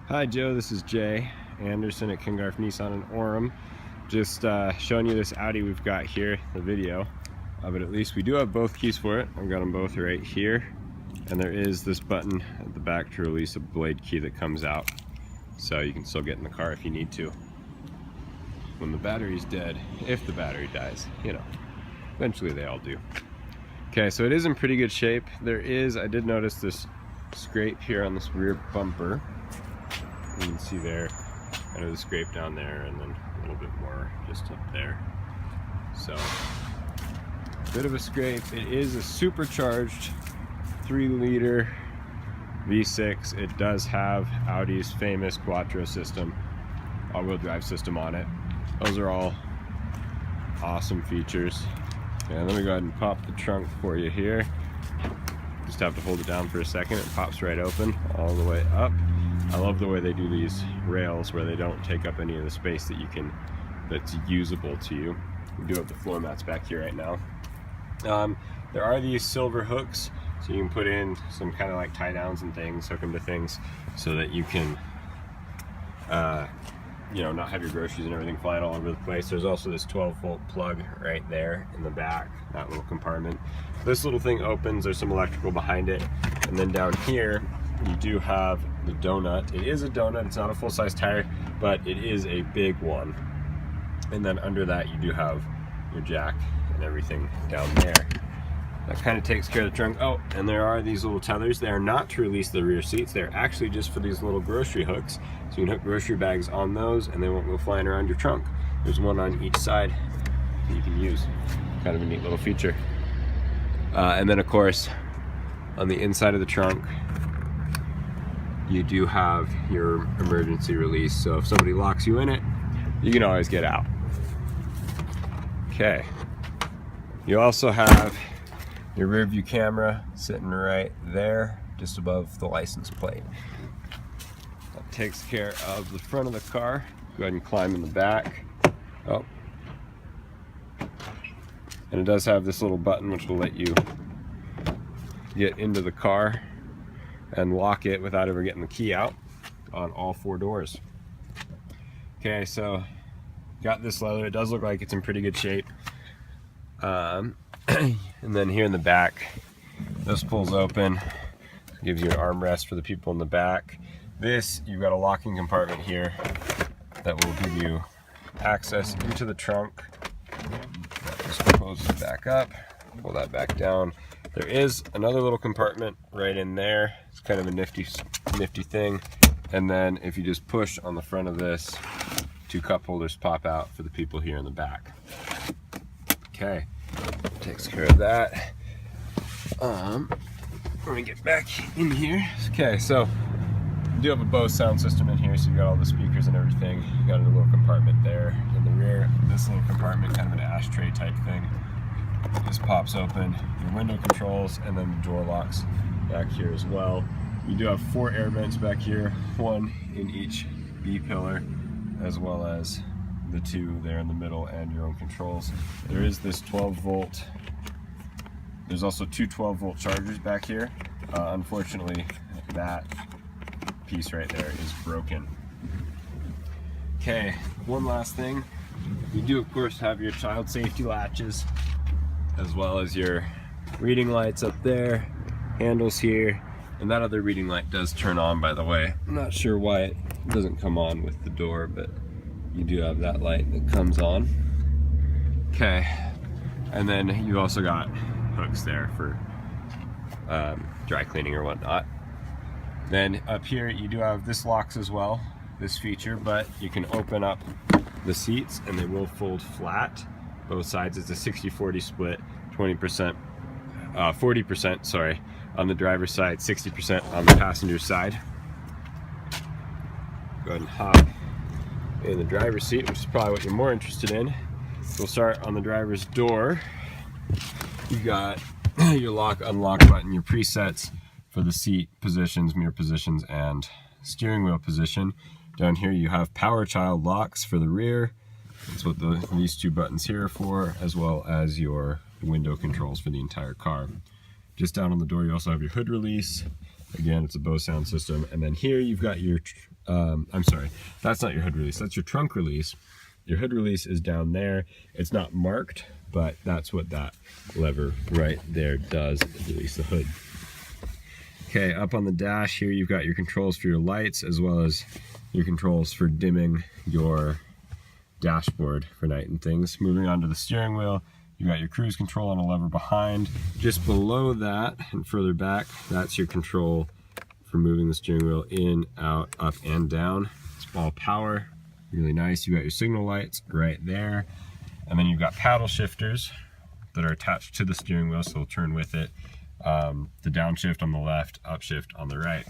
Hi Joe, this is Jay Anderson at Kingarf Nissan in Orem. Just showing you this Audi we've got here, the video of it at least. We do have both keys for it. I've got them both right here. And there is this button at the back to release a blade key that comes out. So you can still get in the car if you need to. When the battery's dead, if the battery dies, you know, eventually they all do. Okay, so it is in pretty good shape. I did notice this scrape here on this rear bumper. You can see there, kind of the scrape down there, and then a little bit more just up there. So, bit of a scrape. It is a supercharged 3-liter V6. It does have Audi's famous Quattro system, all-wheel drive system on it. Those are all awesome features. And let me go ahead and pop the trunk for you here. Just have to hold it down for a second. It pops right open all the way up. I love the way they do these rails where they don't take up any of the space that's usable to you. We do have the floor mats back here right now. There are these silver hooks, so you can put in some kind of like tie downs and things, hook them to things so that you can not have your groceries and everything flying all over the place. There's also this 12-volt plug right there in the back, that little compartment. This little thing opens, there's some electrical behind it, and then down here you do have the donut. It is a donut, it's not a full-size tire, but it is a big one. And then under that you do have your jack and everything down there. That kind of takes care of the trunk. Oh, and there are these little tethers. They are not to release the rear seats. They're actually just for these little grocery hooks. So you can hook grocery bags on those and they won't go flying around your trunk. There's one on each side that you can use. Kind of a neat little feature. And then of course, on the inside of the trunk, you do have your emergency release. So if somebody locks you in it, you can always get out. Okay. You also have your rear view camera sitting right there, just above the license plate. That takes care of the front of the car. Go ahead and climb in the back. Oh. And it does have this little button which will let you get into the car and lock it without ever getting the key out on all 4 doors. Okay, so got this leather. It does look like it's in pretty good shape. And then here in the back, this pulls open, gives you an armrest for the people in the back. This, you've got a locking compartment here that will give you access into the trunk. Just close it back up, pull that back down. There is another little compartment right in there. It's kind of a nifty thing. And then if you just push on the front of this, 2 cup holders pop out for the people here in the back. Okay, takes care of that. Let me get back in here. Okay, so you do have a Bose sound system in here, so you got all the speakers and everything. You got a little compartment there in the rear. This little compartment, kind of an ashtray type thing. This pops open, your window controls, and then the door locks back here as well. You do have 4 air vents back here, 1 in each B pillar, as well as the 2 there in the middle and your own controls. There is this 12-volt. There's also 2 12-volt chargers back here. Unfortunately, that piece right there is broken. Okay, one last thing. You do of course have your child safety latches, as well as your reading lights up there, handles here, and that other reading light does turn on, by the way. I'm not sure why it doesn't come on with the door, but you do have that light that comes on. Okay, and then you also got hooks there for dry cleaning or whatnot. Then up here you do have this locks as well, this feature, but you can open up the seats and they will fold flat. Both sides. It's a 60-40 split, 40% sorry, on the driver's side, 60% on the passenger side. Go ahead and hop in the driver's seat, which is probably what you're more interested in. We'll start on the driver's door. You got your lock, unlock button, your presets for the seat positions, mirror positions, and steering wheel position. Down here you have power child locks for the rear. That's what these 2 buttons here are for, as well as your window controls for the entire car. Just down on the door you also have your hood release. Again, it's a Bose sound system. And then here you've got your I'm sorry, that's not your hood release, that's your trunk release. Your hood release is down there. It's not marked, but that's what that lever right there does, release the hood. Okay, up on the dash here, you've got your controls for your lights, as well as your controls for dimming your dashboard for night and things. Moving on to the steering wheel, you got your cruise control on a lever behind. Just below that and further back, that's your control for moving the steering wheel in, out, up, and down. It's all power, really nice. You got your signal lights right there. And then you've got paddle shifters that are attached to the steering wheel, so they'll turn with it. The downshift on the left, upshift on the right.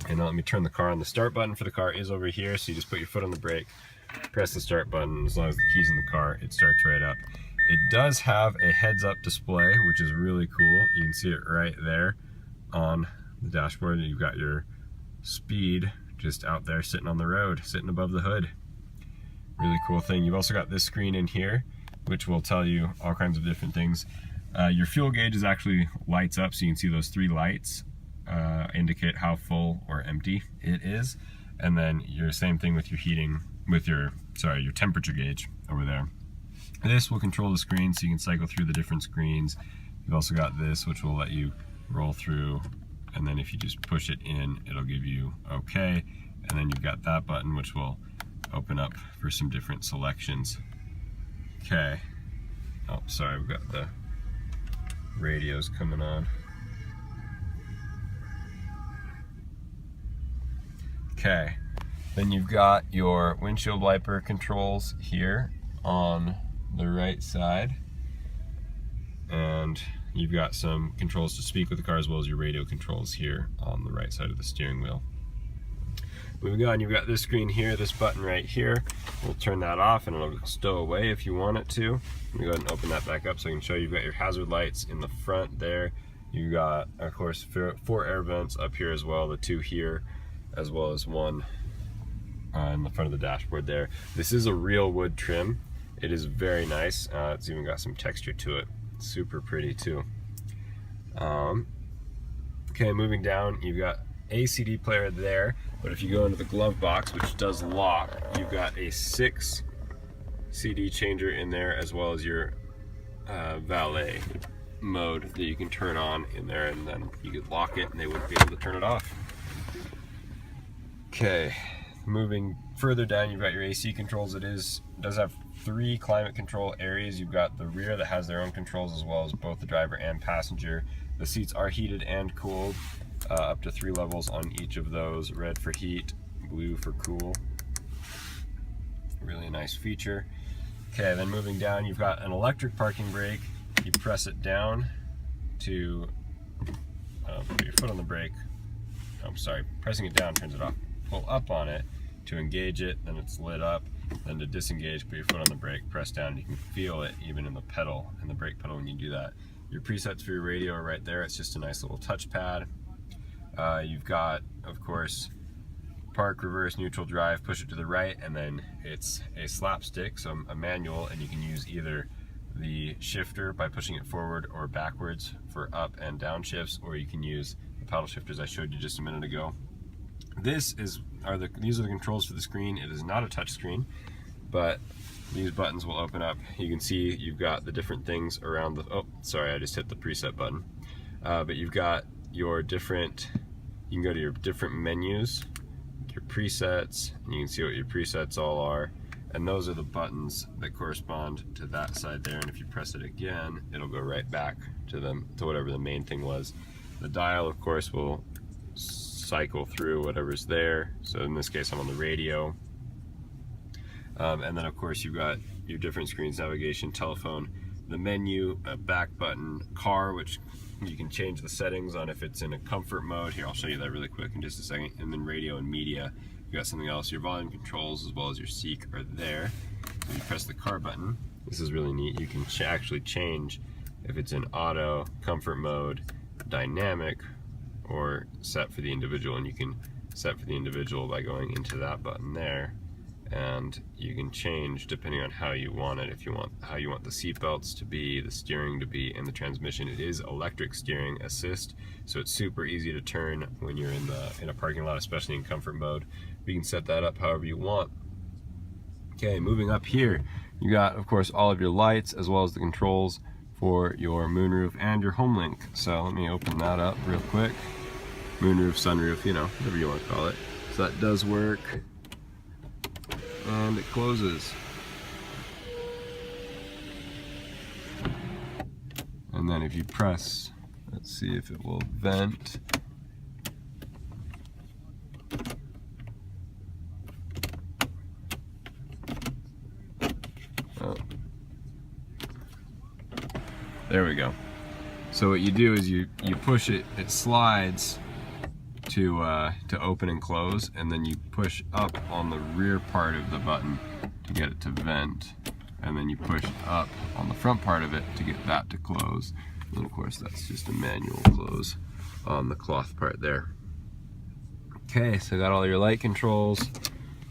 And now let me turn the car on. The start button for the car is over here, so you just put your foot on the brake, press the start button. As long as the key's in the car, it starts right up. It does have a heads-up display, which is really cool. You can see it right there on the dashboard. You've got your speed just out there sitting on the road, sitting above the hood. Really cool thing. You've also got this screen in here, which will tell you all kinds of different things. Your fuel gauge is actually lights up, so you can see those 3 lights indicate how full or empty it is. And then your same thing with your heating, with your temperature gauge over there. This will control the screen, so you can cycle through the different screens. You've also got this, which will let you roll through, and then if you just push it in, it'll give you okay. And then you've got that button, which will open up for some different selections. Okay. Oh, sorry, we've got the radios coming on. Okay. Then you've got your windshield wiper controls here on the right side. And you've got some controls to speak with the car, as well as your radio controls here on the right side of the steering wheel. Moving on, you've got this screen here, this button right here. We'll turn that off and it'll stow away if you want it to. Let me go ahead and open that back up so I can show you. You've got your hazard lights in the front there. You got, of course, 4 air vents up here as well, the 2 here, as well as 1 in the front of the dashboard there. This is a real wood trim. It is very nice. It's even got some texture to it. Super pretty too. Okay, moving down, you've got a CD player there, but if you go into the glove box, which does lock, you've got a 6 CD changer in there, as well as your valet mode that you can turn on in there, and then you could lock it and they wouldn't be able to turn it off. Okay, moving further down, you've got your AC controls. It does have 3 climate control areas. You've got the rear that has their own controls, as well as both the driver and passenger. The seats are heated and cooled, up to 3 levels on each of those. Red for heat, blue for cool. Really nice feature. Okay, then moving down, you've got an electric parking brake. You press it down to put your foot on the brake. I'm sorry, pressing it down turns it off. Pull up on it to engage it, then it's lit up. Then to disengage, put your foot on the brake, press down, and you can feel it even in the pedal, in the brake pedal when you do that. Your presets for your radio are right there. It's just a nice little touchpad. You've got, of course, park, reverse, neutral, drive, push it to the right, and then it's a slapstick, so a manual, and you can use either the shifter by pushing it forward or backwards for up and down shifts, or you can use the paddle shifters I showed you just a minute ago. These are the controls for the screen. It is not a touch screen, but these buttons will open up. You can see you've got the different things around the, oh, sorry, I just hit the preset button. But you've got your different, you can go to your different menus, your presets, and you can see what your presets all are. And those are the buttons that correspond to that side there. And if you press it again, it'll go right back to whatever the main thing was. The dial, of course, will cycle through whatever's there. So in this case, I'm on the radio. And then of course you've got your different screens: navigation, telephone, the menu, a back button, car, which you can change the settings on if it's in a comfort mode. Here, I'll show you that really quick in just a second. And then radio and media. You've got something else. Your volume controls as well as your seek are there. When you press the car button, this is really neat. You can actually change if it's in auto, comfort mode, dynamic, or set for the individual. And you can set for the individual by going into that button there and you can change depending on how you want it. If you want how you want the seat belts to be, the steering to be, and the transmission. It is electric steering assist, so it's super easy to turn when you're in a parking lot, especially in comfort mode. You can set that up however you want. Okay, moving up here, you got, of course, all of your lights as well as the controls for your moonroof and your home link. So let me open that up real quick. Moonroof, sunroof, you know, whatever you want to call it. So that does work. And it closes. And then if you press, let's see if it will vent. Oh. There we go. So what you do is you push it, it slides to open and close, and then you push up on the rear part of the button to get it to vent, and then you push up on the front part of it to get that to close. And of course that's just a manual close on the cloth part there. Okay, so got all your light controls,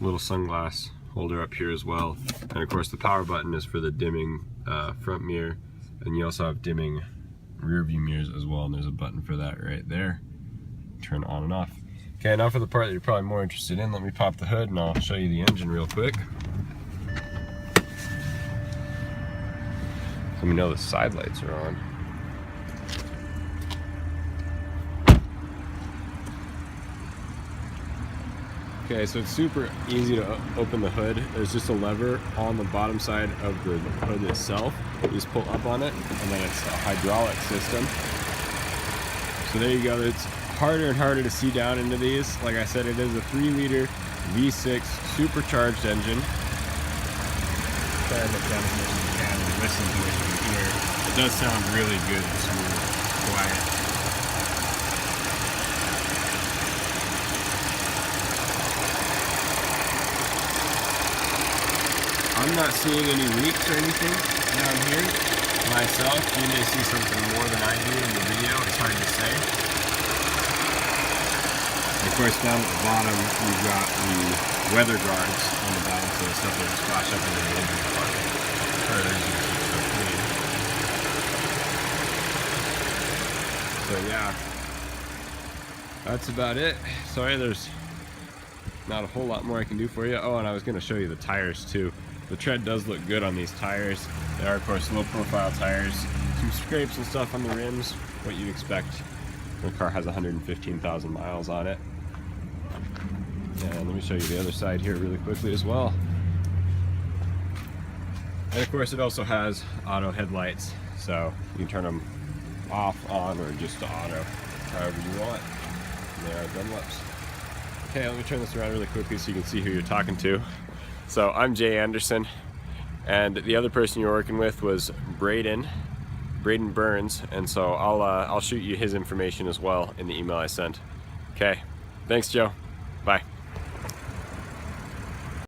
little sunglass holder up here as well, and of course the power button is for the dimming front mirror, and you also have dimming rear view mirrors as well, and there's a button for that right there. Turn on and off. Okay, now for the part that you're probably more interested in, let me pop the hood and I'll show you the engine real quick. Let me know the side lights are on. Okay, so it's super easy to open the hood. There's just a lever on the bottom side of the hood itself. You just pull up on it, and then it's a hydraulic system. So there you go. It's harder and harder to see down into these. Like I said, it is a 3-liter V6 supercharged engine. Try to look down as much as you can and listen to it from here. It does sound really good and smooth, quiet. I'm not seeing any leaks or anything down here myself. You may see something more than I do in the video. It's hard to say. Of course, down at the bottom, we've got the weather guards on the bottom, so the stuff doesn't splash up into the engine compartment. So yeah, that's about it. Sorry, there's not a whole lot more I can do for you. Oh, and I was going to show you the tires too. The tread does look good on these tires. They are, of course, low profile tires. Some scrapes and stuff on the rims, what you'd expect. The car has 115,000 miles on it. And let me show you the other side here really quickly as well. And of course it also has auto headlights, so you can turn them off, on, or just to auto, however you want. And they are Dunlops. Okay, let me turn this around really quickly so you can see who you're talking to. So I'm Jay Anderson, and the other person you're working with was Braden Burns, and so I'll shoot you his information as well in the email I sent. Okay, thanks Joe, bye.